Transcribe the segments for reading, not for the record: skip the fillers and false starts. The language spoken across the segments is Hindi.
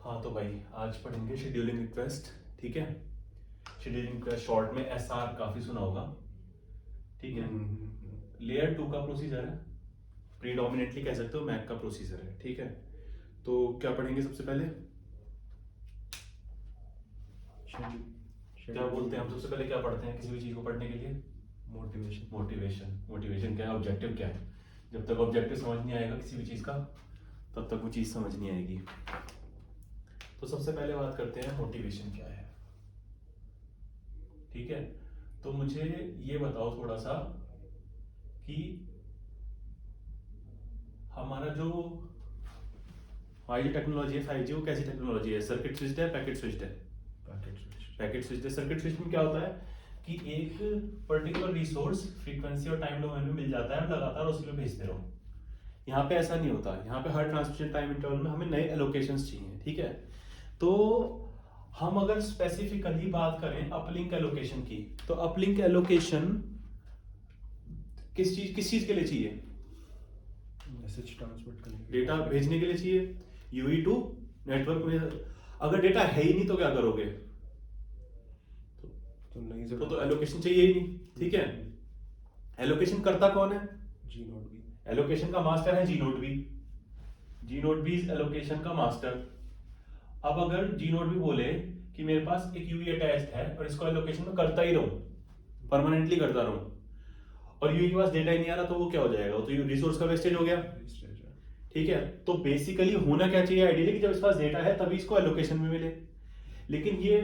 हाँ तो भाई आज पढ़ेंगे शेड्यूलिंग रिक्वेस्ट। ठीक है, शेड्यूलिंग रिक्वेस्ट शॉर्ट में एसआर काफी सुना होगा। ठीक है, लेयर 2 का प्रोसीजर है, प्रीडोमिनेटली कह सकते हो मैक का प्रोसीजर है। ठीक है, तो क्या पढ़ेंगे सबसे पहले? क्या बोलते हैं हम सबसे पहले क्या पढ़ते हैं किसी भी चीज को पढ़ने के लिए? मोटिवेशन क्या है, ऑब्जेक्टिव क्या है। जब तक ऑब्जेक्टिव समझ नहीं आएगा किसी भी चीज का तब तक वो चीज समझ नहीं आएगी। तो सबसे पहले बात करते हैं मोटिवेशन क्या है। ठीक है, तो मुझे ये बताओ थोड़ा सा कि हमारा जो हमारी टेक्नोलॉजी है 5G वो कैसी टेक्नोलॉजी है? सर्किट स्विच्ड है, पैकेट स्विच्ड है? पैकेट स्विच्ड है। सर्किट स्विच में क्या होता है कि एक पर्टिकुलर रिसोर्स फ्रीक्वेंसी और टाइम डोमेन में मिल जाता है, लगातार उसी में भेजते रहो। यहाँ पे ऐसा नहीं होता, यहाँ पे हर ट्रांसमिशन टाइम इंटरवल में हमें नए एलोकेशंस चाहिए। ठीक है, तो हम अगर स्पेसिफिकली बात करें अपलिंक एलोकेशन की, तो अपलिंक एलोकेशन किस चीज के लिए चाहिए? मैसेज ट्रांसमिट करने, डेटा भेजने के लिए चाहिए, यूई टू नेटवर्क में। अगर डेटा है ही नहीं तो क्या करोगे? तो नहीं तो एलोकेशन चाहिए ही नहीं। ठीक है, एलोकेशन करता कौन है? G node B. एलोकेशन का मास्टर है G node B. G node B is allocation का मास्टर। अब अगर जी नोट बी बोले कि मेरे पास एक यूई अटैच्ड है और इसको एलोकेशन में करता ही रहूं, परमानेंटली करता रहूं, और यूई के पास डेटा ही नहीं आ रहा, तो वो क्या हो जाएगा? तो रिसोर्स का वेस्टेज हो गया। ठीक है, तो बेसिकली होना क्या चाहिए आइडियली कि जब इसके पास डेटा है तभी इसको एलोकेशन में मिले। लेकिन ये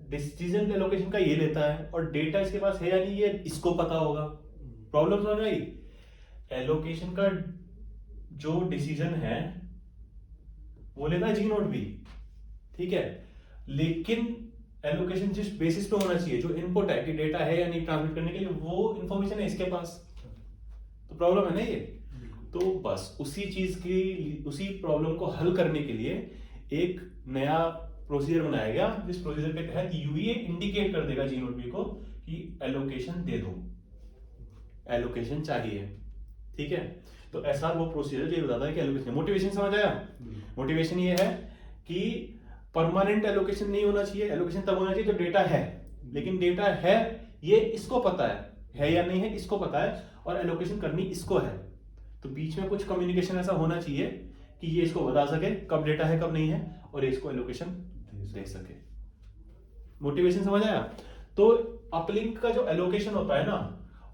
डिसीजन एलोकेशन का ये लेता है और डेटा इसके पास है या नहीं ये इसको पता होगा। प्रॉब्लम समझ आई? एलोकेशन का जो डिसीजन है वो लेता है जी नोट बी। ठीक है, लेकिन एलोकेशन जिस बेसिस पे होना चाहिए, जो इनपुट है कि डेटा है या नहीं ट्रांसमिट करने के लिए, वो इंफॉर्मेशन है इसके पास। तो प्रॉब्लम है ना ये। तो बस उसी चीज की, उसी प्रॉब्लम को हल करने के लिए एक नया प्रोसीजर बनाया गया, जिस प्रोसीजर के तहत यूए इंडिकेट कर देगा जी नोट बी को कि एलोकेशन दे दो, एलोकेशन चाहिए। ठीक है, तो ऐसा वो प्रोसीजर ये बताता है कि एलोकेशन। मोटिवेशन समझ आया? मोटिवेशन ये है कि परमानेंट एलोकेशन नहीं होना चाहिए, एलोकेशन तब होना चाहिए जब डेटा है, लेकिन डेटा है ये इसको पता है या नहीं है इसको पता है, और एलोकेशन करनी इसको है। तो बीच में कुछ कम्युनिकेशन ऐसा होना चाहिए कि ये इसको बता सके कब डेटा है कब नहीं है, और ये इसको एलोकेशन दे सके। मोटिवेशन समझ आया? तो अपलिंक का जो एलोकेशन होता है ना,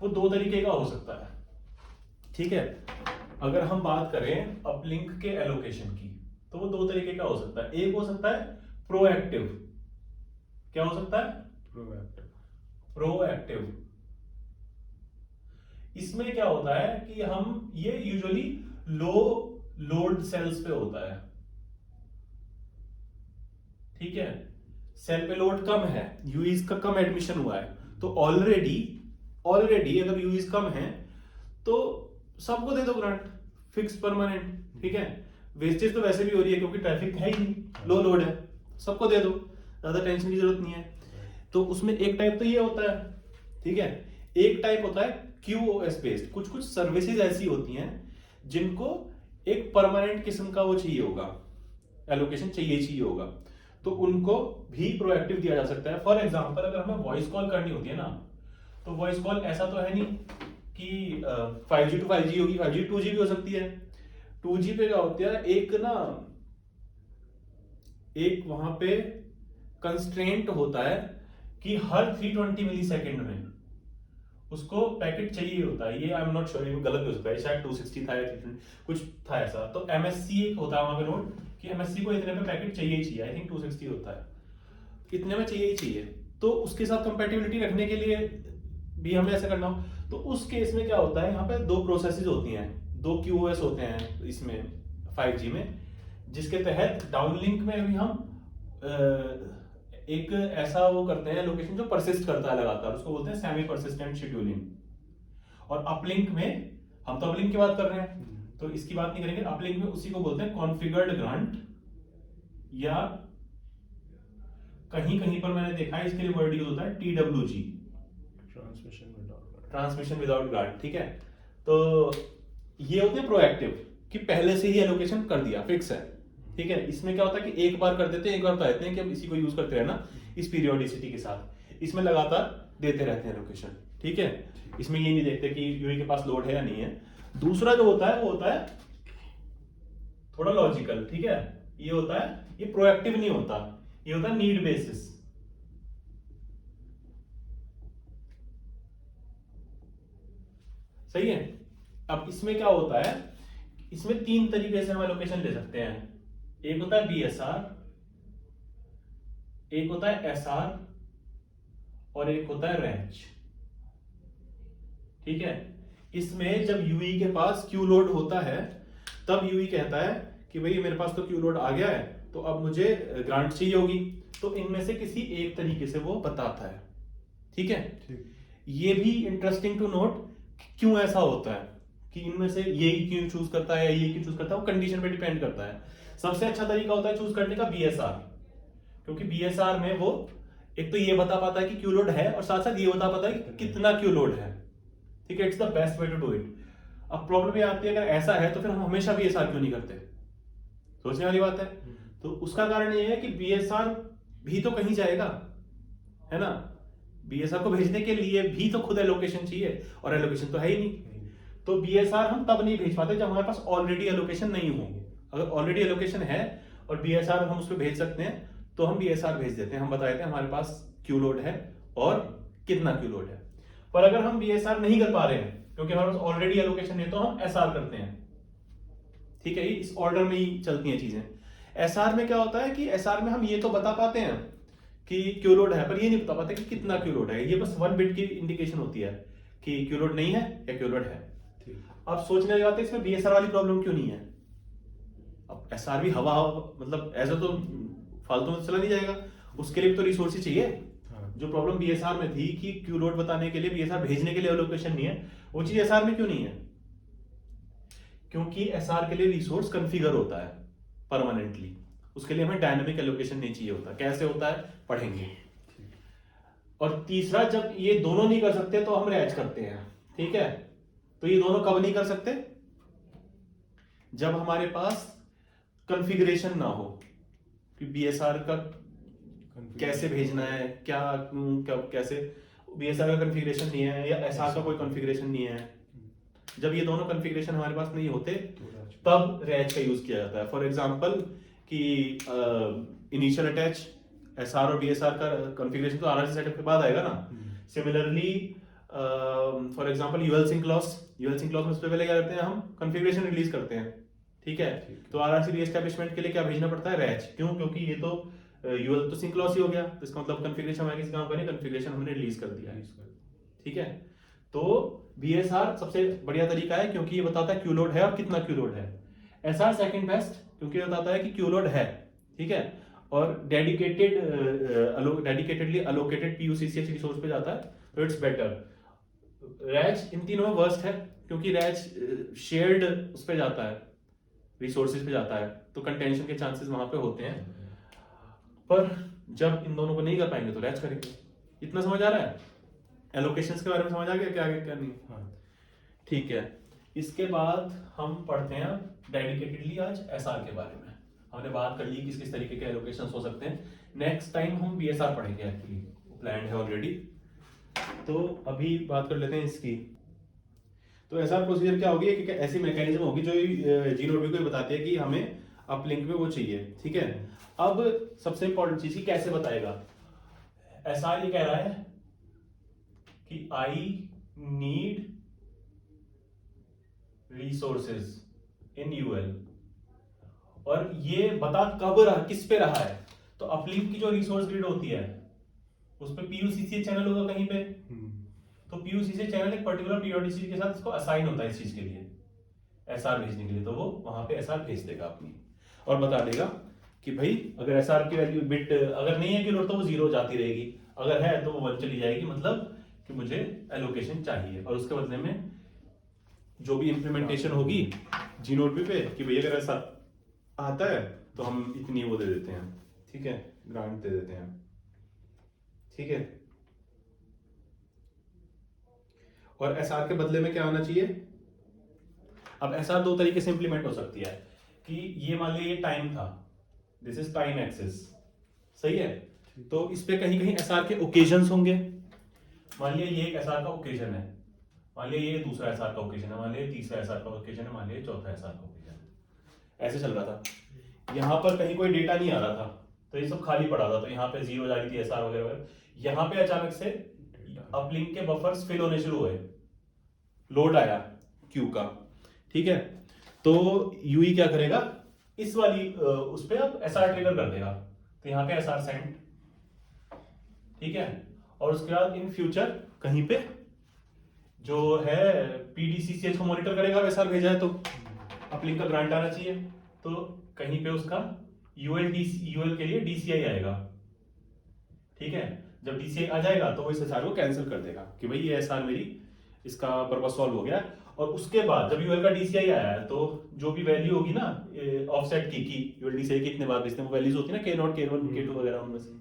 वो दो तरीके का हो सकता है। ठीक है, अगर हम बात करें अपलिंक के एलोकेशन की तो वो दो तरीके का हो सकता है। एक हो सकता है प्रोएक्टिव। क्या हो सकता है? प्रोएक्टिव। इसमें क्या होता है कि हम ये यूजुअली लो लोड सेल्स पे होता है। ठीक है, सेल पे लोड कम है, यूईज का कम एडमिशन हुआ है, तो ऑलरेडी अगर यूईज कम है तो सबको दे दो ग्रांट, फिक्स परमानेंट। ठीक है, वेस्टेज तो वैसे भी हो रही है क्योंकि ट्रैफिक है ही नहीं, लो लोड है, सबको दे दो, ज्यादा टेंशन की जरूरत नहीं है। तो उसमें एक टाइप तो ये होता है। ठीक है, एक टाइप होता है QoS बेस्ड। कुछ सर्विसेज ऐसी होती हैं जिनको एक परमानेंट किस्म का वो चाहिए होगा, एलोकेशन चाहिए होगा, तो उनको भी प्रोएक्टिव दिया जा सकता है। फॉर एग्जांपल अगर हमें वॉइस कॉल करनी होती है ना, तो वॉइस कॉल ऐसा तो है नहीं कि 5G to 5G होगी, 5G to 2G भी हो सकती है। 2G पे क्या होता है, एक वहां पे कंस्ट्रेंट होता है कि हर 320 मिली सेकेंड में उसको पैकेट चाहिए होता है। ये आई एम नॉट श्योर, गलत भी हो सकता है, शायद 260 था या 320 कुछ था ऐसा। तो MSC एक होता है वहां पे नोट कि MSC को इतने पे पैकेट चाहिए ही चाहिए, आई थिंक 260 होता है, इतने में चाहिए ही चाहिए। तो उसके साथ कंपैटिबिलिटी रखने के लिए भी हमें ऐसा करना हो, तो उस केस में क्या होता है, यहाँ पे दो प्रोसेसेस होती हैं, दो QoS होते हैं इसमें 5G में, जिसके तहत डाउनलिंक में भी हम एक ऐसा वो करते हैं लोकेशन जो परसिस्ट करता है लगातार, उसको बोलते हैं सेमी परसिस्टेंट शेड्यूलिंग। और अपलिंक में, हम तो अपलिंक की बात कर रहे हैं तो इसकी बात नहीं करेंगे, अपलिंक में उसी को बोलते हैं कॉन्फ़िगर्ड ग्रांट, या कहीं कहीं पर मैंने देखा है इसके लिए वर्ड यूज होता है TWG, ट्रांसमिशन विदाउट ग्रांट। ठीक है, तो ये होते हैं प्रोएक्टिव कि पहले से ही एलोकेशन कर दिया, फिक्स है। ठीक है, इसमें क्या होता है कि एक बार कर देते हैं, एक बार बता देते हैं कि हम इसी को यूज करते रहना इस पीरियोडिसिटी के साथ, इसमें लगातार देते रहते हैं एलोकेशन। ठीक है, इसमें ये नहीं देखते कि यूई के पास लोड है या नहीं है। दूसरा जो होता है वो होता है थोड़ा लॉजिकल। ठीक है, ये होता है, ये प्रोएक्टिव नहीं होता, ये होता है नीड बेसिस। सही है। अब इसमें क्या होता है, इसमें तीन तरीके से हम एलोकेशन ले सकते हैं। एक होता है बीएसआर, एक होता है एसआर, और एक होता है रैच। ठीक है, इसमें जब यूई के पास क्यू लोड होता है तब यूई कहता है कि भाई मेरे पास तो क्यू लोड आ गया है, तो अब मुझे ग्रांट चाहिए होगी, तो इनमें से किसी एक तरीके से वो बताता है। ठीक है, ये भी इंटरेस्टिंग टू नोट क्यों ऐसा होता है कि इनमें से यही क्यों चूज करता है या ये क्यों चूज करता है, वो कंडीशन पे डिपेंड करता है। सबसे अच्छा तरीका होता है चूज करने का बीएसआर, क्योंकि बीएसआर में वो एक तो ये बता पाता है कि क्यू लोड है और साथ साथ ये बता पाता है कि कितना क्यू लोड है। ठीक है, it's the best way to do it. अब प्रॉब्लम ये आती है अगर ऐसा है तो फिर हम हमेशा बीएसआर क्यों नहीं करते, सोचने वाली बात है। तो उसका कारण ये है कि बीएसआर भी तो कहीं जाएगा, है ना, बीएसआर को भेजने के लिए भी तो खुद एलोकेशन चाहिए, और एलोकेशन तो है ही नहीं। तो बीएसआर हम तब नहीं भेज पाते जब हमारे पास ऑलरेडी एलोकेशन नहीं हो। अगर ऑलरेडी एलोकेशन है और बीएसआर हम उस पर भेज सकते हैं तो हम बीएसआर भेज देते हैं, हम बता देते हैं हमारे पास क्यू लोड है और कितना क्यू लोड है। पर अगर हम बीएसआर नहीं कर पा रहे हैं क्योंकि हमारे पास ऑलरेडी एलोकेशन है, तो हम एसआर करते हैं। ठीक है, इस ऑर्डर में ही चलती हैं चीजें। एसआर में क्या होता है कि एसआर में हम ये तो बता पाते हैं कि क्यू लोड है, पर ये नहीं बता पाते कि कितना क्यू लोड है। ये बस 1 बिट की इंडिकेशन होती है कि क्यू लोड नहीं है या क्यू लोड है। अब सोचने वाली बात है इसमें बीएसआर वाली प्रॉब्लम क्यों नहीं है। अब एसआर भी हवा मतलब ऐसा तो फालतू में चला नहीं जाएगा, उसके लिए भी तो रिसोर्सेज चाहिए। जो प्रॉब्लम बीएसआर में थी कि क्यू लोड बताने के लिए बीएसआर भेजने के लिए एलोकेशन नहीं है, वो चीज एसआर में क्यों नहीं है, क्योंकि एसआर के लिए रिसोर्स कॉन्फ़िगर होता है परमानेंटली, उसके लिए हमें डायनामिक एलोकेशन नहीं चाहिए होता। कैसे होता है पढ़ेंगे। और तीसरा, जब ये दोनों नहीं कर सकते तो हम रैच करते हैं। ठीक है, तो ये दोनों कब नहीं कर सकते, जब हमारे पास कॉन्फ़िगरेशन ना हो कि बीएसआर का कैसे भेजना है, क्या कब कैसे, बीएसआर का कॉन्फ़िगरेशन नहीं है या एसआर का कोई कॉन्फ़िगरेशन नहीं है। जब ये दोनों कॉन्फ़िगरेशन हमारे पास नहीं होते तब रैच का यूज किया जाता है। फॉर एग्जांपल कि इनिशियल अटैच एसआर और बीएसआर का कॉन्फ़िगरेशन तो आरआरसी सेटअप के बाद आएगा ना। Similarly for example UL sync loss में सबसे पहले क्या करते हैं, हम कॉन्फ़िगरेशन रिलीज करते हैं। ठीक है, तो आरआरसी रीएस्टैब्लिशमेंट के लिए क्या भेजना पड़ता है, रैच। क्यों, क्योंकि ये तो यूएल तो सिंक लॉस ही हो गया, तो इसका मतलब कॉन्फ़िगरेशन हमारे किसी काम का नहीं, कॉन्फ़िगरेशन हमने रिलीज कर दिया है। ठीक है, तो बीएसआर सबसे बढ़िया तरीका है क्योंकि ये बताता है क्यू लोड है और कितना क्यू लोड है। एसआर सेकंड बेस्ट क्योंकि ये बताता है कि क्यू लोड है। ठीक है, और डेडिकेटेडली अलोकेटेड पीयूसीसीएच रिसोर्स पे जाता है, तो इट्स बेटर। रैच इन तीनों में वर्स्ट है क्योंकि रैच शेयर्ड उस पे जाता है, रिसोर्सेज पे जाता है, तो कंटेंशन के चांसेस वहां पे होते हैं। पर जब इन दोनों को नहीं कर पाएंगे तो रैच करेंगे। इतना समझ आ रहा है, एलोकेशंस के बारे में समझ आ गया क्या आगे क्या नहीं। ठीक है, इसके बाद हम पढ़ते हैं डेडिकेटेडली आज एसआर के बारे में। हमने बात कर ली किस किस तरीके के एलोकेशंस हो सकते हैं। नेक्स्ट टाइम हम बीएसआर पढ़ेंगे, एक्चुअली प्लान्ड है ऑलरेडी। तो अभी बात कर लेते हैं इसकी। तो एसआर प्रोसीजर क्या होगी, कि ऐसी मैकेनिज्म होगी जो जीनोड को बताती है कि हमें अपलिंक में वो चाहिए। ठीक है, अब सबसे इंपॉर्टेंट चीज की कैसे बताएगा। एसआर ये कह रहा है कि I need resources in UL, और ये बता कब रहा, किस पे रहा है। तो अपलिंक की जो रिसोर्स ग्रिड होती है उस पे पीयूसीसी चैनल होगा कहीं पे, तो पीयूसीसी चैनल एक पर्टिकुलर पीरियोडिसिटी के साथ इसको असाइन होता है इस चीज के लिए, एसआर भेजने के लिए। तो वो वहां पे एसआर भेज देगा अपनी और बता देगा कि भाई अगर एसआर की वैल्यू बिट अगर नहीं है कि तो वो 0 जाती रहेगी, अगर है तो वो 1 चली जाएगी, मतलब कि मुझे एलोकेशन चाहिए। और उसके बदले में जो भी इंप्लीमेंटेशन होगी जीनोड पे कि भाई अगर ऐसा आता है तो हम इतनी वो दे देते हैं। ठीक है, ग्रांट दे देते हैं। ठीक है, और एसआर के बदले में क्या होना चाहिए। अब एसआर दो तरीके से इंप्लीमेंट हो सकती है। कि ये मान लीजिए ये टाइम था, दिस इज टाइम एक्सिस, सही है। तो इस पे कहीं कहीं एसआर के ओकेजन्स होंगे। मान लिया ये एक एसआर का ओकेजन है, मान लिया ये दूसरा एसआर का ओकेजन है, मान लिया तीसरा एसआर का ओकेजन है, मान लिया चौथा एसआर का ओकेजन है। ऐसे चल रहा था। यहाँ पर कहीं कोई डेटा नहीं आ रहा था, तो ये सब खाली पड़ा था, तो यहाँ पे जीरो जा रही थी एसआर वगैरह वगैरह। यहाँ पे अचानक से अपलिंक के बफर्स फिल होने शुरू हुए, लोड आया क्यू का, ठीक है। तो यूई क्या करेगा, इस वाली उस पे अब एसआर ट्रिगर कर देगा, तो यहाँ पे एसआर सेंड, ठीक है। और उसके बाद इन फ्यूचर कहीं पे जो है पीडीसीसीएच को मॉनिटर करेगा, एसआर भेजा है तो अपलिंक का ग्रांट आना चाहिए, तो कहीं पे उसका यूएल के लिए डीसीआई आएगा, ठीक है। जब डीसीआई आ जाएगा तो वो इस एसआर को कैंसिल कर देगा कि भाई ये एसआर मेरी, इसका पर्पस सॉल्व हो गया। और उसके बाद जब यूएल का डीसीआई आया है तो जो भी वैल्यू होगी ना ऑफसेट की यूएल डीसीआई की कितने बार भेजते हैं, वो वैल्यूज होती है ना K0 K1 K2 वगैरह उनमें से,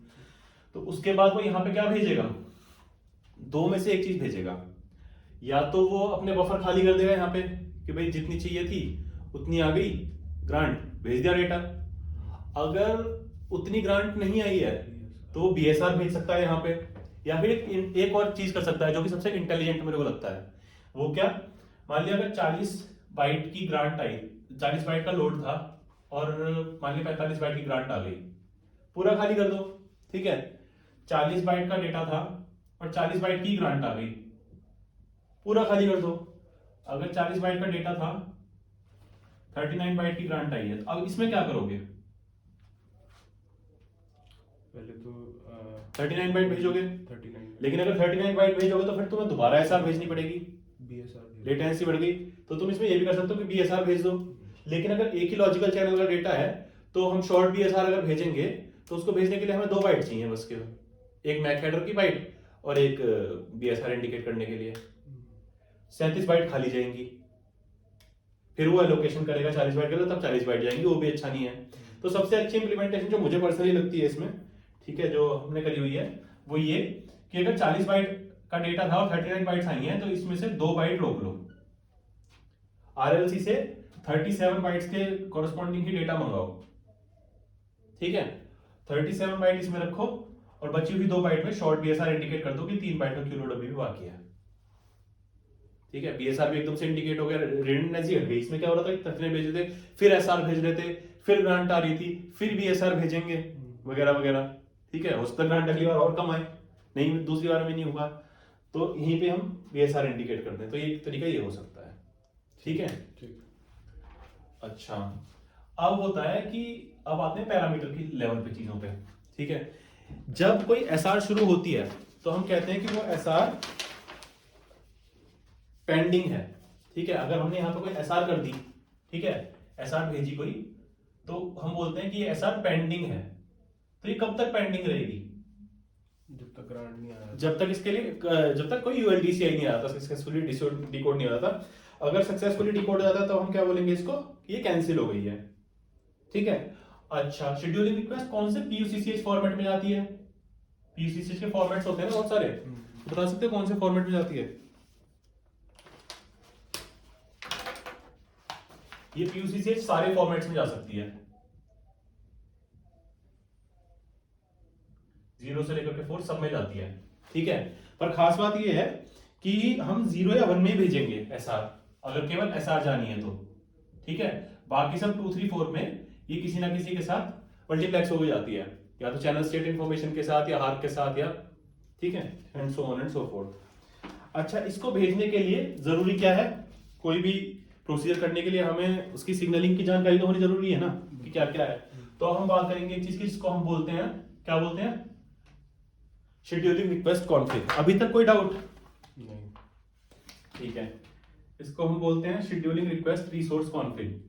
तो उसके बाद वो यहाँ पे क्या भेजेगा, दो में से एक चीज भेजेगा। या तो वो अपने बफर खाली कर देगा यहाँ पे कि भाई जितनी चाहिए थी उतनी आ गई, ग्रांट भेज दिया डेटा। अगर उतनी ग्रांट नहीं आई है तो वो बीएसआर भेज सकता है यहाँ पे। या फिर एक और चीज कर सकता है जो कि सबसे इंटेलिजेंट मेरे को लगता है, वो क्या, मान लिया अगर 40 बाइट की ग्रांट आई, 40 बाइट का लोड था और मान लिया 45 बाइट की ग्रांट आ गई, पूरा खाली कर दो, ठीक है। 40 बाइट का डेटा था और 40 बाइट की ग्रांट आ गई, पूरा खाली कर दो। अगर 40 बाइट का डेटा था, 39 बाइट की ग्रांट आई है, तो अब इसमें क्या करोगे, पहले तो 39 बाइट भेजोगे, 39 लेकिन अगर 39 बाइट भेजोगे तो फिर तुम्हें दोबारा एसआर भेजनी पड़ेगी, बीएसआर लेटेंसी बढ़ गई। तो तुम इसमें ये भी कर सकते हो कि बीएसआर भेज दो। लेकिन अगर एक ही लॉजिकल चैनल का डेटा है तो हम शॉर्ट बीएसआर अगर भेजेंगे तो उसको भेजने के लिए हमें 2 बाइट चाहिए बस, केवल एक मैक हेडर की बाइट और एक बीएसआर इंडिकेट करने के लिए। 37 बाइट खाली जाएंगी, फिर वो एलोकेशन करेगा 40 बाइट का, तब 40 बाइट जाएंगी, वो भी अच्छा नहीं है। तो सबसे अच्छी इंप्लीमेंटेशन जो मुझे पर्सनली लगती है इसमें, ठीक है, जो हमने करी हुई है, वो ये कि अगर 40 बाइट का डेटा था और 39 बाइट्स आई हैं तो इसमें से 2 बाइट रोक लो, आरएलसी से 37 बाइट्स के कॉरेस्पॉन्डिंग की डेटा मंगाओ, ठीक है। 37 बाइट इसमें रखो और बची हुई 2 बाइट में शॉर्ट बीएसआर इंडिकेट कर दो कि 3 बाइट का क्यू लोड अभी भी बाकी है, ठीक है। बीएसआर भी एकदम से इंडिकेट हो गया, रिडंडेंसी हट गई। इसमें क्या हो रहा था कि तथने भेज देते, फिर एसआर भेज देते, फिर ग्रांट आ रही थी, फिर बीएसआर भेजेंगे वगैरह वगैरह, ठीक है। हो सकता है ग्रांट अगली बार और कम आए, नहीं दूसरी बार में नहीं होगा, तो यहीं पे हम बीएसआर इंडिकेट करते हैं। तो ये तरीका ये हो सकता है, ठीक है। ठीक। अच्छा, अब होता है कि अब आते हैं पैरामीटर की लेवल पे चीजों पे, ठीक है। जब कोई एसआर शुरू होती है तो हम कहते हैं कि वो एसआर पेंडिंग है, ठीक है। अगर हमने यहाँ पे कोई एसआर कर दी, ठीक है, एसआर भेजी कोई, तो हम बोलते हैं कि ये एसआर पेंडिंग है। तो ये कब तक पेंडिंग रहेगी, जब तक ग्रांट नहीं आया, जब तक इसके लिए जब तक कोई यूएलडीसीआई नहीं आता, सक्सेसफुली डिकोड नहीं होता। अगर सक्सेसफुली डिकोड हो जाता है तो हम क्या बोलेंगे इसको, कि ये कैंसिल हो गई है, ठीक है। अच्छा, शेड्यूलिंग रिक्वेस्ट कौन से पीयूसीसीएच फॉर्मेट में जाती है, पीयूसीसीएच के फॉर्मेट्स होते हैं ना बहुत सारे, बता सकते हो कौन से फॉर्मेट में जाती है ये? पीयूसीसीएच सारे फॉर्मेट्स में जा सकती है, 0 से लेकर के 4 सब में जाती है, ठीक है। पर खास बात ये है कि हम 0 या 1 में ही भेजेंगे एसआर, अगर केवल एसआर जानी है तो, ठीक है। बाकी सब 2, 3, 4 में ये किसी ना किसी के साथ मल्टीप्लेक्स हो जाती है, या तो चैनल स्टेट इंफॉर्मेशन के साथ या हार्क के साथ, या ठीक है, and so on and so fourth. अच्छा, इसको भेजने के लिए जरूरी क्या है, कोई भी प्रोसीजर करने के लिए हमें उसकी सिग्नलिंग की जानकारी तो होनी जरूरी है ना, कि क्या क्या है। तो हम बात करेंगे एक चीज की जिसको हम बोलते हैं, क्या बोलते हैं, शेड्यूलिंग रिक्वेस्ट कॉन्फिग। अभी तक कोई डाउट नहीं, ठीक है। इसको हम बोलते हैं शेड्यूलिंग रिक्वेस्ट रिसोर्स कॉन्फिग।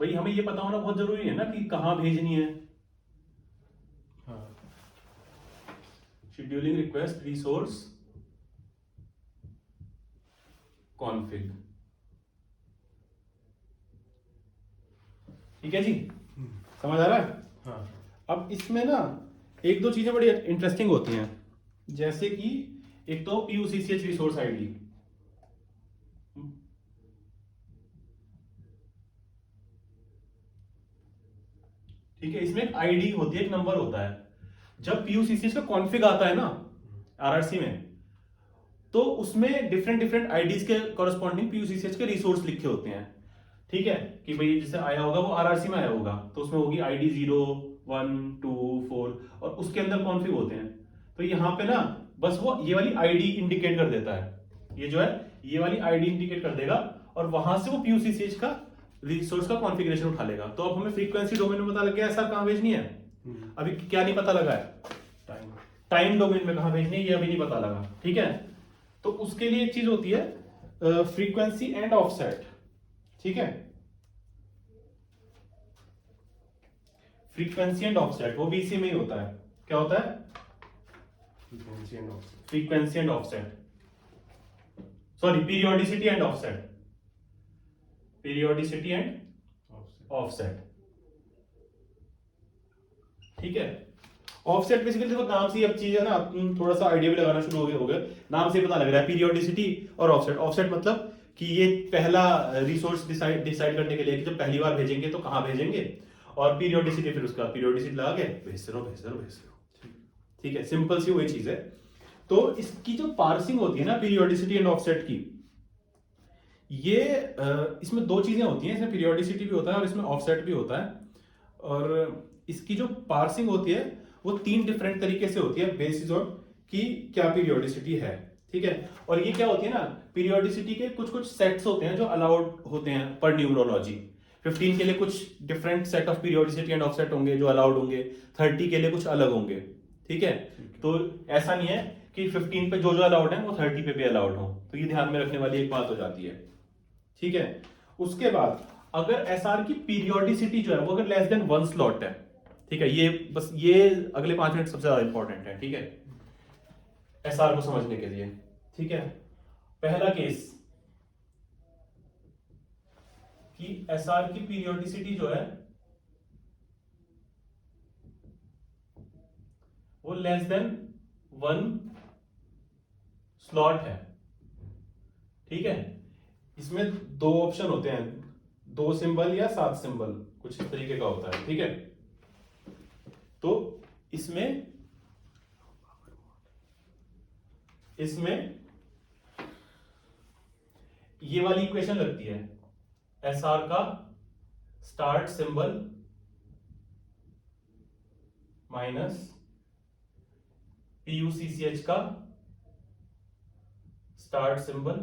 भाई हमें ये पता होना बहुत जरूरी है ना कि कहां भेजनी है। हाँ, शेड्यूलिंग रिक्वेस्ट रिसोर्स कॉन्फिग, ठीक है जी, समझ आ रहा है। हाँ, अब इसमें ना एक दो चीजें बड़ी इंटरेस्टिंग होती हैं, जैसे कि एक तो पीयूसीसीएच रिसोर्स आईडी, ठीक है, इसमें एक आईडी होती है, एक नंबर होता है। जब PUCCH का कॉन्फ़िग आता है ना RRC में, तो उसमें डिफरेंट डिफरेंट आईडीज के कॉरेस्पॉन्डिंग PUCCH के रिसोर्स लिखे होते हैं। ठीक है, कि भाई जैसे आया होगा वो RRC में आया होगा, तो उसमें होगी ID 0 1 2 4 और उसके अंदर कॉन्फ़िग होते हैं। तो यहाँ पे ना बस वो ये वाली आईडी इंडिकेट कर देता है, ये जो है ये वाली आईडी इंडिकेट कर देगा, और वहां से वो PUCCH का रिसोर्स का कॉन्फ़िगरेशन उठा लेगा। तो अब हमें फ्रीक्वेंसी डोमेन में पता लग गया SR कहाँ भेजनी है। अभी क्या नहीं पता लगा है, टाइम। टाइम डोमेन में कहाँ भेजनी है ये अभी नहीं पता लगा। ठीक है, तो उसके लिए एक चीज होती है फ्रीक्वेंसी एंड ऑफसेट। ठीक है, फ्रीक्वेंसी एंड ऑफसेट वो भी इसी में ही होता है। क्या होता है? Frequency and offset. Frequency and offset, sorry periodicity and offset, periodicity and offset. ठीक है, ऑफसेट बेसिकली देखो नाम से ही अब चीज है ना, थोड़ा सा आइडिया भी लगाना शुरू हो गया, नाम से पता लग रहा है पीरियोडिसिटी और ऑफसेट। ऑफसेट मतलब कि ये पहला रिसोर्स डिसाइड करने के लिए कि जब पहली बार भेजेंगे तो कहां भेजेंगे, और पीरियोडिसिटी फिर उसका पीरियोडिसिटी लगा के भेजते रहो। ठीक है, सिंपल सी वही चीज है। तो इसकी जो पार्सिंग होती है ना पीरियोडिसिटी एंड ऑफसेट की, ये इसमें दो चीजें होती हैं, इसमें पीरियोडिसिटी भी होता है और इसमें ऑफसेट भी होता है। और इसकी जो पार्सिंग होती है वो 3 डिफरेंट तरीके से होती है बेसिस ऑन कि क्या पीरियोडिसिटी है। ठीक है, और ये क्या होती है ना, पीरियोडिसिटी के कुछ कुछ सेट्स होते हैं जो अलाउड होते हैं पर न्यूमरोलॉजी। 15 के लिए कुछ different set of periodicity and offset होंगे जो अलाउड होंगे, 30 के लिए कुछ अलग होंगे। ठीक है, तो ऐसा नहीं है कि 15 पे जो जो अलाउड है वो 30 पे भी अलाउड हो, तो ये ध्यान में रखने वाली एक बात हो जाती है। ठीक है, उसके बाद अगर SR की पीरियोडिसिटी जो है वो अगर लेस देन 1 स्लॉट है, ठीक है, ये बस ये अगले 5 मिनट सबसे ज्यादा इंपॉर्टेंट है। ठीक है, SR को समझने के लिए। ठीक है, पहला केस कि SR की पीरियोडिसिटी जो है वो लेस देन 1 स्लॉट है। ठीक है, इसमें 2 ऑप्शन होते हैं, 2 सिंबल या 7 सिंबल, कुछ इस तरीके का होता है। ठीक है, तो इसमें ये वाली इक्वेशन लगती है, SR का स्टार्ट सिंबल माइनस PUCCH का स्टार्ट सिंबल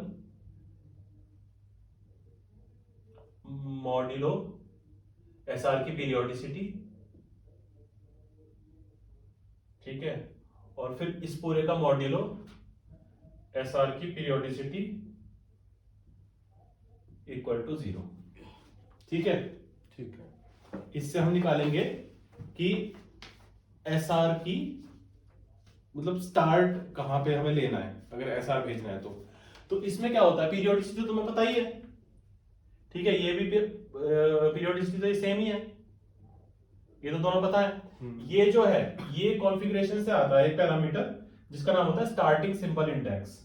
मॉड्यूलो SR की पीरियोडिसिटी। ठीक है, और फिर इस पूरे का मॉड्यूलो SR की पीरियोडिसिटी इक्वल टू 0। ठीक है, ठीक है, इससे हम निकालेंगे कि SR की मतलब स्टार्ट कहां पे हमें लेना है अगर SR भेजना है तो इसमें क्या होता है, पीरियोडिसिटी तो तुम्हें पता ही है। ठीक है, ये भी पीरियोडिसिटी तो सेम ही है, ये तो दोनों पता है। ये जो है ये कॉन्फ़िगरेशन से आता है एक पैरामीटर जिसका नाम होता है स्टार्टिंग सिंबल इंडेक्स।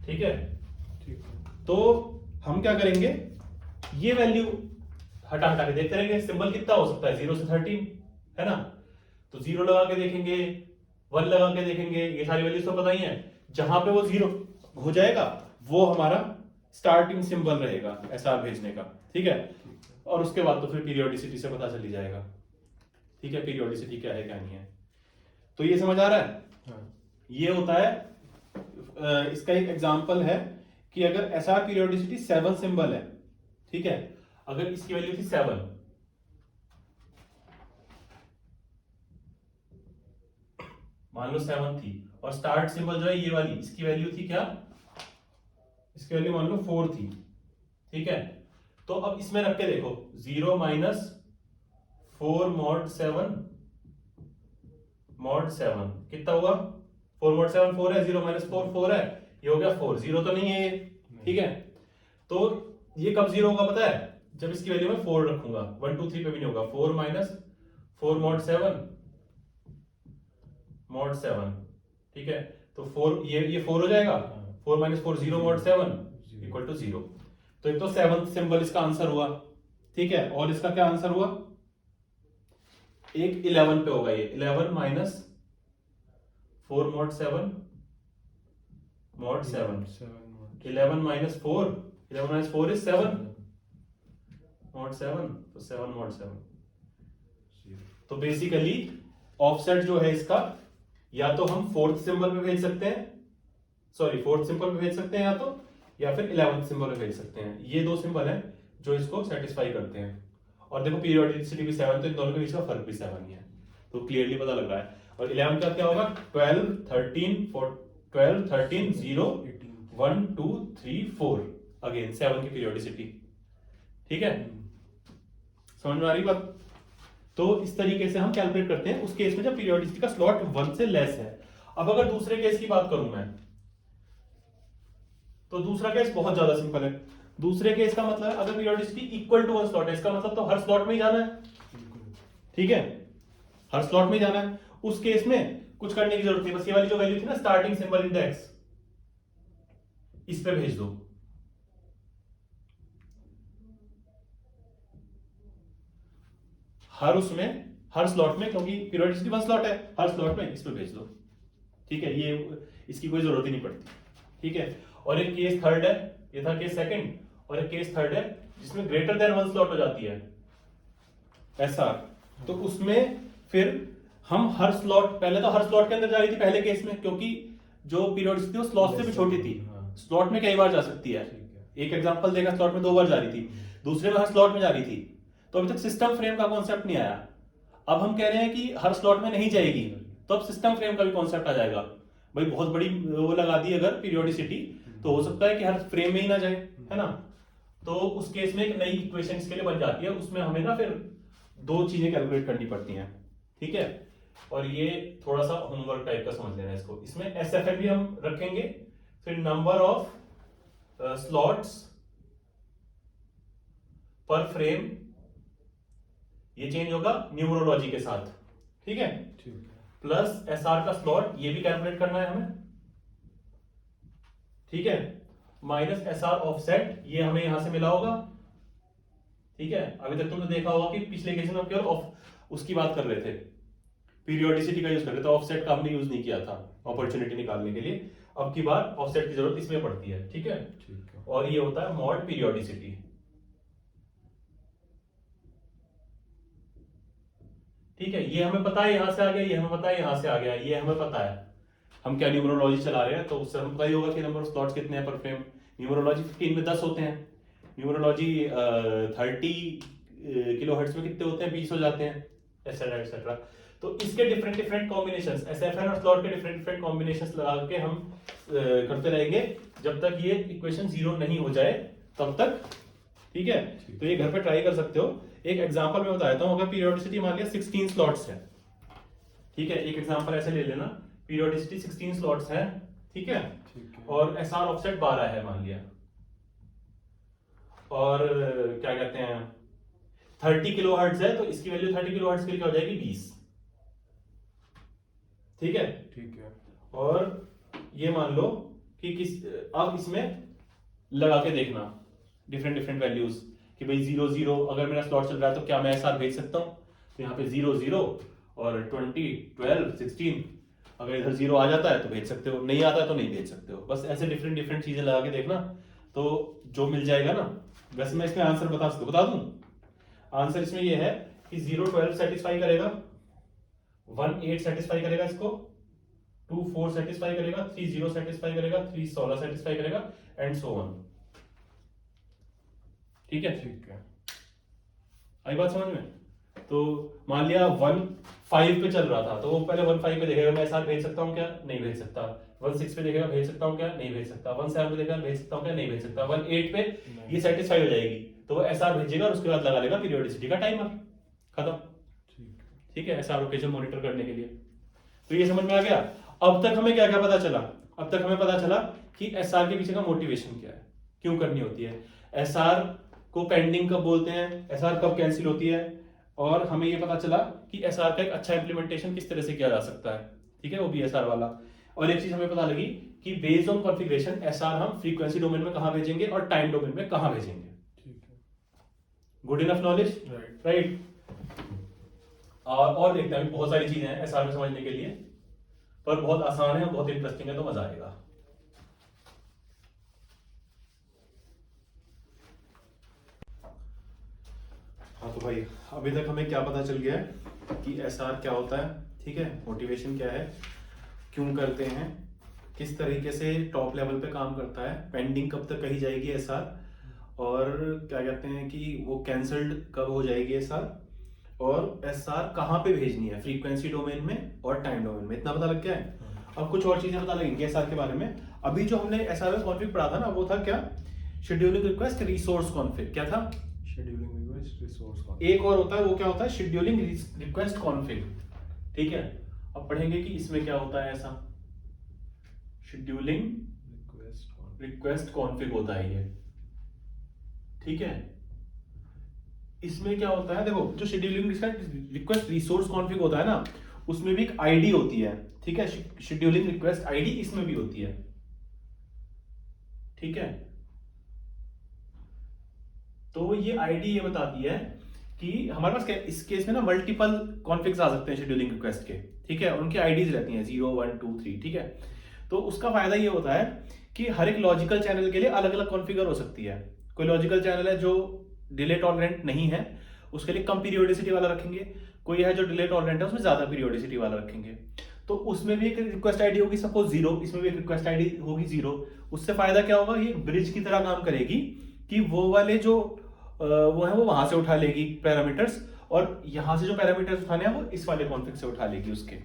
ठीक है, ठीक है। तो हम क्या करेंगे, ये वैल्यू हटा हटा के देखते रहेंगे सिंबल कितना हो सकता है, 0 से 13 है ना, तो 0 लगा के देखेंगे, 1 लगा के देखेंगे, ये सारी वैल्यूज तो पता ही है। जहां पे वो 0 हो जाएगा वो हमारा स्टार्टिंग सिंबल रहेगा SR भेजने का। ठीक है, और उसके बाद तो फिर पीरियोडिसिटी से पता चल ही जाएगा। ठीक है, पीरियोडिसिटी क्या है क्या नहीं है। तो ये समझ आ रहा है। हाँ। ये होता है इसका एक एग्जांपल है कि अगर SR पीरियोडिसिटी 7 सिंबल है, ठीक है, अगर इसकी वैल्यू थी 7, मान लो 7 थी, और स्टार्ट सिंबल जो है ये वाली, इसकी वैल्यू थी क्या, इसकी वैल्यू मान लो 4 थी। ठीक है, तो अब इसमें रख के देखो 0 माइनस 4 mod 7 mod 7 कितना हुआ, 4 mod 7 4 है, 0 माइनस 4 4 है, ये हो गया 4, 0 तो नहीं है ये। ठीक है, तो ये कब 0 होगा पता है, जब इसकी वैल्यू में 4 रखूंगा, 1 2 3 पे भी नहीं होगा, 4 माइनस 4 mod 7 mod 7। ठीक है, तो 4 ये 4 हो जाएगा, 4 - 4 0 mod 7 इक्वल टू 0। तो एक तो 7th सिंबल इसका आंसर हुआ, ठीक है। और इसका क्या आंसर हुआ, एक 11 पे होगा, ये 11 - 4 mod 7 mod 7, 11 - 4, 11 - 4 is 7 mod 7, तो 7 mod 7। तो बेसिकली ऑफसेट जो है इसका, या तो हम 4th सिंबल पे भेज सकते हैं, सॉरी 4th सिंबल पे भेज सकते हैं, या फिर 11th सिंबल पे भेज सकते हैं। ये दो सिंबल हैं जो इसको सेटिस्फाई करते हैं। और देखो पीरियोडिसिटी भी 7, तो इन दोनों के बीच का फर्क भी 7 ही है, तो क्लियरली पता लग रहा है। और 11 का क्या होगा, 12 13 0 1 2 3 4, अगेन 7 की पीरियोडिसिटी, ठीक है। समझ में आ रही बात। तो इस तरीके से हम कैलकुलेट करते हैं उस केस में जब पीरियोडिसिटी का स्लॉट 1 से लेस है। अब अगर दूसरे केस की बात करूं मैं, तो दूसरा केस बहुत ज्यादा सिंपल है। दूसरे केस का मतलब अगर पीरियोडिसिटी इक्वल टू 1 स्लॉट है, इसका मतलब तो हर स्लॉट में ही जाना है, ठीक है, हर स्लॉट में ही जाना है। उस केस में कुछ करने की जरूरत नहीं, बस ये वाली जो वैल्यू थी ना स्टार्टिंग सिंबल इंडेक्स, इस पे भेज दो। हर स्लॉट में, क्योंकि पीरियोडिसिटी 1 स्लॉट है, हर स्लॉट में इस पे भेज दो, ठीक है। ये इसकी कोई जरूरत ही नहीं पड़ती, ठीक है। और एक केस थर्ड है, ये था केस सेकंड, और एक केस थर्ड है जिसमें ग्रेटर देन 1 स्लॉट हो जाती है ऐसा। तो उसमें फिर हम हर स्लॉट, पहले तो हर स्लॉट के अंदर जा रही थी पहले केस में, क्योंकि जो पीरियोडिसिटी थी वो स्लॉट से भी छोटी थी, स्लॉट में कई बार जा सकती है। एक एग्जांपल देखा, स्लॉट में 2 बार जा रही थी, दूसरे में हर स्लॉट में जा रही थी। तो अभी तक सिस्टम फ्रेम का कॉन्सेप्ट नहीं आया। अब हम कह रहे हैं कि हर स्लॉट में नहीं जाएगी, तो अब सिस्टम फ्रेम का भी कॉन्सेप्ट आ जाएगा। भाई बहुत बड़ी वो लगा दी अगर पीरियोडिसिटी, तो हो सकता है कि हर फ्रेम में ही ना जाए, है ना। तो उस केस में एक नई इक्वेशन इसके लिए बन जाती है, उसमें हमें ना फिर 2 चीजें कैलकुलेट करनी पड़ती हैं, ठीक है। और ये थोड़ा सा होमवर्क टाइप का समझ लेना इसको। इसमें एसएफएम भी हम रखेंगे, फिर number of slots per frame, ये चेंज होगा न्यूमरोलॉजी के साथ, ठीक है। प्लस एसआर का स्लॉट, ये भी कैलकुलेट करना है हमें, ठीक है। माइनस एसआर ऑफसेट, ये हमें यहां से मिला होगा, ठीक है। अभी तक तुमने देखा होगा कि पिछले केस में हम केवल उसकी बात कर रहे थे, पीरियोडिसिटी का यूज कर रहे थे, ऑफसेट का हमने यूज नहीं किया था अपॉर्चुनिटी निकालने के लिए। अब की बार ऑफसेट की जरूरत इसमें पड़ती है, ठीक है। और ये होता है मॉड पीरियोडिसिटी, ठीक है। ये हमें पता है यहां से आ गया, ये हमें पता है यहां से आ गया, ये हमें पता है हम क्या न्यूमरोलॉजी चला रहे हैं, तो उससे हमें पता ही होगा कि नंबर ऑफ स्लॉट्स कितने हैं पर फ्रेम। न्यूमरोलॉजी 15 में 10 होते हैं, न्यूमरोलॉजी 30 किलोहर्ट्ज में कितने होते हैं, 20 हो जाते हैं, एटसेट्रा एटसेट्रा। तो इसके डिफरेंट डिफरेंट कॉम्बिनेशंस, एसएफएन और स्लॉट के डिफरेंट डिफरेंट कॉम्बिनेशंस लगा के हम करते रहेंगे जब तक ये इक्वेशन 0 नहीं हो जाए तब तक, ठीक है। तो ये घर पे ट्राई कर सकते हो। एक एग्जांपल मैं बता देता हूं, अगर पीरियोडिसिटी मान लिया 16 स्लॉट्स है, ठीक है, एक एग्जांपल ऐसे ले लेना, पीरियोडिसिटी 16 स्लॉट्स है, ठीक है, और एसआर ऑफसेट 12 है मान लिया, और क्या कहते हैं 30 किलोहर्ट्ज है, तो इसकी वैल्यू 30 किलोहर्ट्ज के लिए क्या हो जाएगी, 20, ठीक है, ठीक है। और ये मान लो कि अब इसमें लगा के देखना डिफरेंट डिफरेंट वैल्यूज कि भाई 0 0 अगर मेरा स्लॉट चल रहा है तो क्या मैं एसआर भेज सकता हूं, तो यहाँ पे 0 0 और 20 12 16, अगर इधर 0 आ जाता है तो भेज सकते हो, नहीं आता है तो नहीं भेज सकते हो। बस ऐसे डिफरेंट डिफरेंट चीजें लगा के देखना, तो जो मिल जाएगा ना। वैसे मैं इसमें आंसर बता दूं, आंसर इसमें ये है कि 0 12 सेटिस्फाई करेगा, 1 8 सेटिस्फाई करेगा इसको, 2 4 सेटिस्फाई करेगा, 3 0 सेटिस्फाई करेगा, 3 16 सेटिस्फाई करेगा, एंड सो ऑन, ठीक है। ठीक है, आई बात समझ में। तो मान लिया 1 5 पे चल रहा था, तो वो पहले 1 5 पे देखेगा मैं एसआर भेज सकता हूँ क्या, नहीं भेज सकता। 1 6 पे देखेगा भेज सकता हूँ क्या, नहीं भेज सकता। 1 7 पे देखेगा भेज सकता हूँ क्या, नहीं भेज सकता। 1 8 पे ये सेटिस्फाई हो जाएगी तो वो एसआर भेजेगा और उसके बाद लगा लेगा पीरियोडिसिटी का टाइमर, खत्म, ठीक है, एसआर लोकेशन मॉनिटर करने के लिए। तो ये समझ में आ गया। अब तक हमें क्या क्या पता चला, अब तक हमें पता चला कि एसआर के पीछे का मोटिवेशन क्या है, क्यों करनी होती है, एसआर को पेंडिंग कब बोलते हैं, एसआर कब कैंसिल होती है, और हमें ये पता चला कि एसआर का एक अच्छा इंप्लीमेंटेशन किस तरह से किया जा सकता है, ठीक है, वो भी एसआर वाला। और एक चीज हमें पता लगी कि बेस्ड ऑन कॉन्फ़िगरेशन एसआर हम फ्रीक्वेंसी डोमेन में कहां भेजेंगे और टाइम डोमेन में कहां भेजेंगे। ठीक है। Good enough knowledge, right. Right. और देखते हैं, बहुत सारी चीजें हैं एसआर में समझने के लिए, पर बहुत आसान है, बहुत इंटरेस्टिंग है, तो मजा आएगा। हाँ तो भाई अभी तक हमें क्या पता चल गया है कि एसआर क्या होता है, ठीक है, मोटिवेशन क्या है, क्यों करते हैं, किस तरीके से टॉप लेवल पे काम करता है, पेंडिंग कब तक कही जाएगी एसआर, और क्या कहते हैं कि वो कैंसल्ड कब हो जाएगी एसआर, और एसआर कहाँ पे भेजनी है, फ्रीक्वेंसी डोमेन में और टाइम डोमेन में। इतना पता लग गया है। अब कुछ और चीजें पता लगेंगी एसआर के बारे में। अभी जो हमने एसआर में कॉन्फ़िग पढ़ा था ना, वो था क्या, शेड्यूलिंग रिक्वेस्ट रिसोर्स कॉन्फ़िग। क्या था? Scheduling request resource config. एक और होता है, वो क्या होता है, शेड्यूलिंग रिक्वेस्ट कॉन्फ़िग। ठीक है, अब पढ़ेंगे कि इसमें क्या होता है। ऐसा शेड्यूलिंग रिक्वेस्ट कॉन्फ़िग होता है ये, ठीक है। इसमें क्या होता है, देखो जो शेड्यूलिंग रिक्वेस्ट रिसोर्स कॉन्फ़िग होता है ना, उसमें भी एक आईडी होती है, ठीक है। शेड्यूलिंग रिक्वेस्ट आईडी इसमें भी होती है, ठीक है। तो ये आईडी ये बताती है कि हमारे पास क्या, इस केस में ना मल्टीपल कॉन्फ़िग्स आ सकते हैं शेड्यूलिंग रिक्वेस्ट के, ठीक है। उनकी आईडीज रहती हैं 0 1 2 3, ठीक है। तो उसका फायदा ये होता है कि हर एक लॉजिकल चैनल के लिए अलग अलग कॉन्फ़िगर हो सकती है। कोई लॉजिकल चैनल है जो डिले टॉलरेंट नहीं है, उसके लिए कम पीरियोडिसिटी वाला रखेंगे। कोई है जो डिले टॉलरेंट है, उसमें ज्यादा पीरियोडिसिटी वाला रखेंगे। तो उसमें भी एक रिक्वेस्ट आईडी होगी सपोज 0, इसमें भी एक रिक्वेस्ट आईडी होगी 0। उससे फायदा क्या होगा, ये ब्रिज की तरह काम करेगी कि वो वाले जो वो है वो वहां से उठा लेगी पैरामीटर्स, और यहां से जो पैरामीटर्स उठाने हैं वो इस वाले कॉन्फ़िग से उठा लेगी उसके,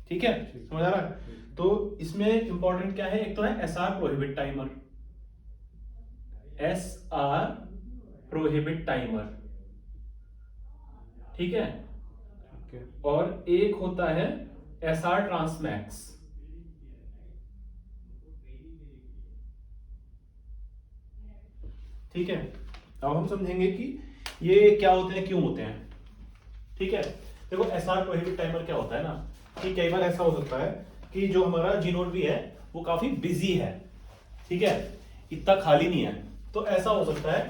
ठीक है। समझ आ रहा है? तो इसमें इंपॉर्टेंट क्या है, एक तो है SR prohibit timer, SR prohibit timer, ठीक है। और एक होता है एसआर ट्रांसमैक्स, ठीक है। अब हम समझेंगे कि ये क्या होते हैं, क्यों होते हैं, ठीक है। देखो एसआर प्रोहिबिट टाइमर क्या होता है ना, कि कई बार ऐसा हो सकता है कि जो हमारा जीनोड भी है वो काफी बिजी है, ठीक है, इतना खाली नहीं है। तो ऐसा हो सकता है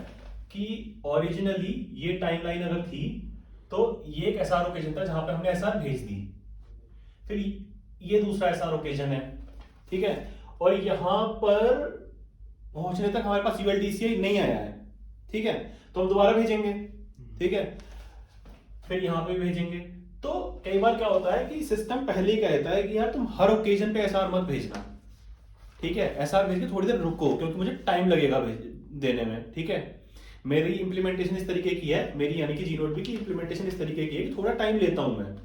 कि ओरिजिनली ये टाइमलाइन अगर थी तो ये एक एसआर ओकेजन था जहां पे हमने एसआर भेज दी, फिर ये दूसरा एसआर ओकेजन है, ठीक है। और यहां पर पहुंचने तक हमारे पास यूएलटीसीआई नहीं आया है, ठीक है। तो हम दोबारा भेजेंगे, ठीक है, फिर यहां पे भेजेंगे। तो कई बार क्या होता है कि सिस्टम पहले ही कहता है कि यार तुम हर ओकेजन पे एसआर मत भेजना, ठीक है। एसआर भेज के थोड़ी देर रुको क्योंकि मुझे टाइम लगेगा देने में, ठीक है। मेरी इंप्लीमेंटेशन इस तरीके की है, मेरी यानी कि जीनोड भी की इंप्लीमेंटेशन इस तरीके की है कि थोड़ा टाइम लेता हूं मैं।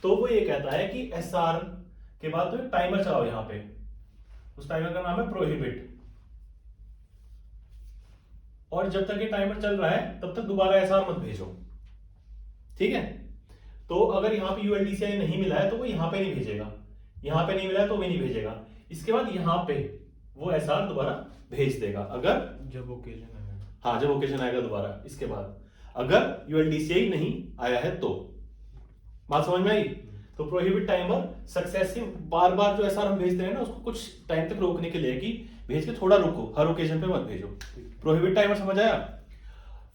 तो वो ये कहता है कि एसआर के बाद तो टाइमर चलाओ यहां पे, उस टाइमर का नाम है प्रोहिबिट, और जब तक ये टाइमर चल रहा है तब तक दोबारा एसआर मत भेजो, ठीक है। तो अगर यहाँ पे यूएलटीसीआई नहीं मिला है तो वो यहाँ पे नहीं भेजेगा, यहाँ पे नहीं मिला है तो भी नहीं भेजेगा। इसके बाद यहाँ पे वो एसआर दोबारा भेज देगा अगर जब ओकेजन आएगा। हाँ, जब ओकेजन आएगा दोबारा। इसके बाद अगर यूएलटीसीआई नहीं आया है तो, बात समझ में आई? तो प्रोहिबिट टाइमर सक्सेसिव बार बार जो एसआर हम भेजते हैं ना, उसको कुछ टाइम तक रोकने के लिए कि भेज के थोड़ा रुको, हर ओकेजन पे मत भेजो। प्रोहिबिट टाइमर समझ आया?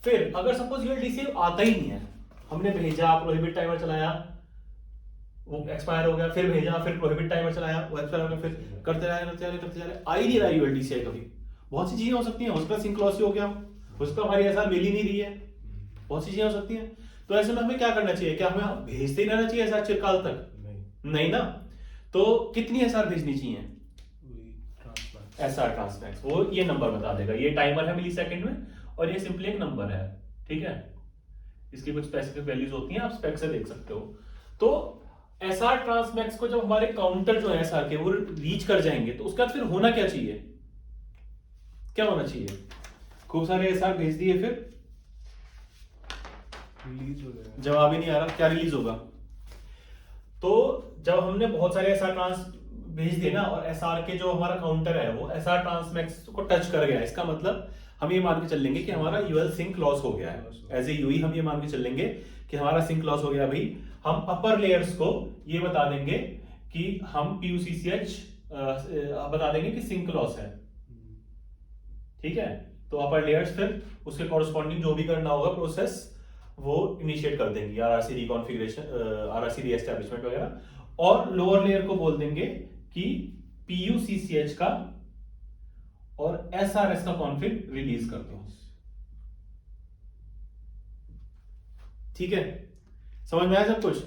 फिर अगर सपोज यूएलटीसीआई आता ही नहीं है, हमने भेजा, प्रोहिबिट टाइमर चलाया, वो एक्सपायर हो गया, फिर भेजा, फिर प्रोहिबिट टाइमर चलाया, वो एक्सपायर हो गया, फिर करते रहे, आ ही नहीं रहा यूएलटीसीआई कभी। बहुत सी चीजें हो सकती हैं, हो सकता है सिंक लॉस ही हो गया, हो सकता है हमारी एसआर मिल ही नहीं रही है, बहुत सी चीजें हो सकती हैं। तो ऐसे में हमें क्या करना चाहिए, क्या हमें भेजते ही रहना चाहिए एसआर चिरकाल तक? नहीं ना। तो कितनी एसआर भेजनी चाहिए? एसआर ट्रांसमैक्स, वो ये नंबर बता देगा। ये टाइमर है मिलीसेकंड में और ये सिंपली एक नंबर है, ठीक है। इसकी कुछ स्पेसिफिक वैल्यूज होती हैं, आप स्पेक से देख सकते हो। तो एसआर ट्रांसमैक्स को जब हमारे काउंटर जो है एसआर के वो रीच कर जाएंगे तो उसके बाद फिर होना क्या चाहिए, क्या होना चाहिए? खूब सारे एसआर भेज दिए, फिर रिलीज हो जाएगा। जवाब ही नहीं आ रहा, क्या रिलीज होगा? तो जब हमने बहुत सारे एसआर ट्रांस भेज दिए ना, और एसआर के जो हमारा काउंटर है वो एसआर ट्रांसमैक्स को टच कर गया, इसका मतलब हम ये मान के चल लेंगे कि हमारा यूएल सिंक लॉस हो गया है। एज ए यूई हम ये मान के चल लेंगे कि हमारा सिंक लॉस हो गया। भाई हम अपर लेयर्स को ये बता देंगे कि हम PUCCH बता देंगे कि सिंक लॉस है, ठीक है। तो अपर लेयर्स फिर उसके कॉरस्पॉन्डिंग जो भी करना होगा प्रोसेस वो इनिशिएट कर देंगी, आरआरसी रिकॉन्फ़िगरेशन, आरआरसी रीएस्टैब्लिशमेंट वगैरह, और लोअर लेयर को बोल देंगे कि PUCCH का और SRS का कॉन्फ़िग रिलीज कर दो, ठीक है। समझ में आया सब कुछ?